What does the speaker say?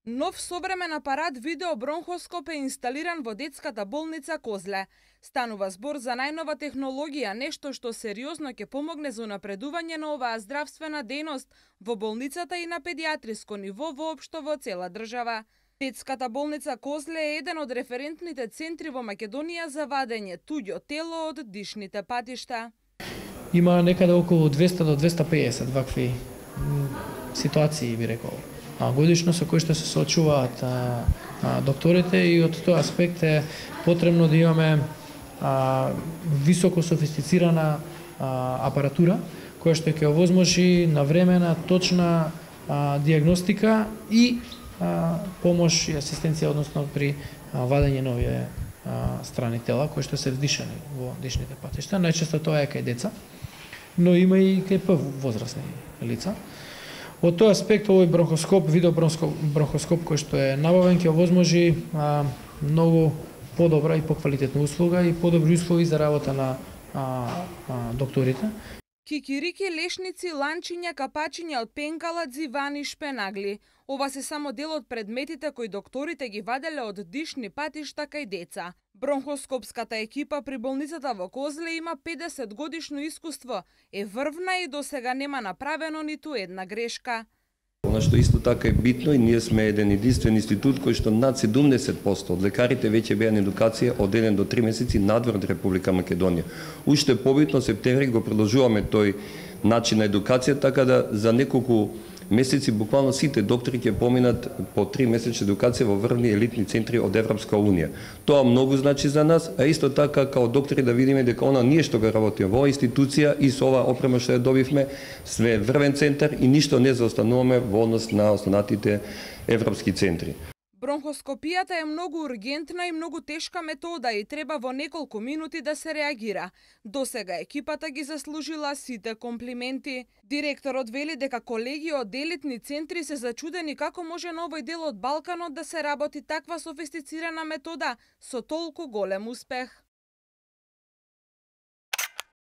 Нов современ апарат видеобронхоскоп е инсталиран во детската болница Козле. Станува збор за најнова технологија, нешто што сериозно ќе помогне за унапредување на оваа здравствена дејност во болницата и на педиатриско ниво воопшто во цела држава. Детската болница Козле е еден од референтните центри во Македонија за вадење туѓо тело од дишните патишта. Има некаде околу 200 до 250 вакви ситуации, би рекол, годишно со кои што се соочуваат докторите, и од тој аспект е потребно да имаме високо софистицирана апаратура која што ќе овозможи навремена, точна диагностика и помош и асистенција, односно при вадење на овие страни тела кои што се вдишани во дишните патишта. Најчесто тоа е кај деца, но има и кај возрастни лица. Од тој аспект, овој бронхоскоп, видеобронхоскоп кој што е набавен, ќе овозможи многу подобра и поквалитетна услуга и подобри услови за работа на докторите. Кикирики, лешници, ланчиња, капачиња од пенкаладзи, вани, шпенагли. Ова се само дел од предметите кои докторите ги ваделе од дишни патишта кај деца. Бронхоскопската екипа при болницата во Козле има 50 годишно искуство, е врвна и досега нема направено ниту една грешка. Она што исто така е битно, и ние сме еден единствен институт кој што над 70% од лекарите веќе беа на едукација од 1 до 3 месеци надвор од Република Македонија. Уште побитно септември го продолжуваме тој начин на едукација, така да за неколку месеци буквално сите доктори ќе поминат по 3 месечна едукација во врвни елитни центри од Европска унија. Тоа многу значи за нас, а исто така као доктори да видиме дека она ние што го работиме во институција и со оваа опрема што ја добивме, све врвен центар и ништо не заостануваме во однос на останатите европски центри. Бронхоскопијата е многу ургентна и многу тешка метода и треба во неколку минути да се реагира. Досега екипата ги заслужила сите комплименти. Директорот вели дека колеги од елитни центри се зачудени како може на овој дел од Балканот да се работи таква софистицирана метода со толку голем успех.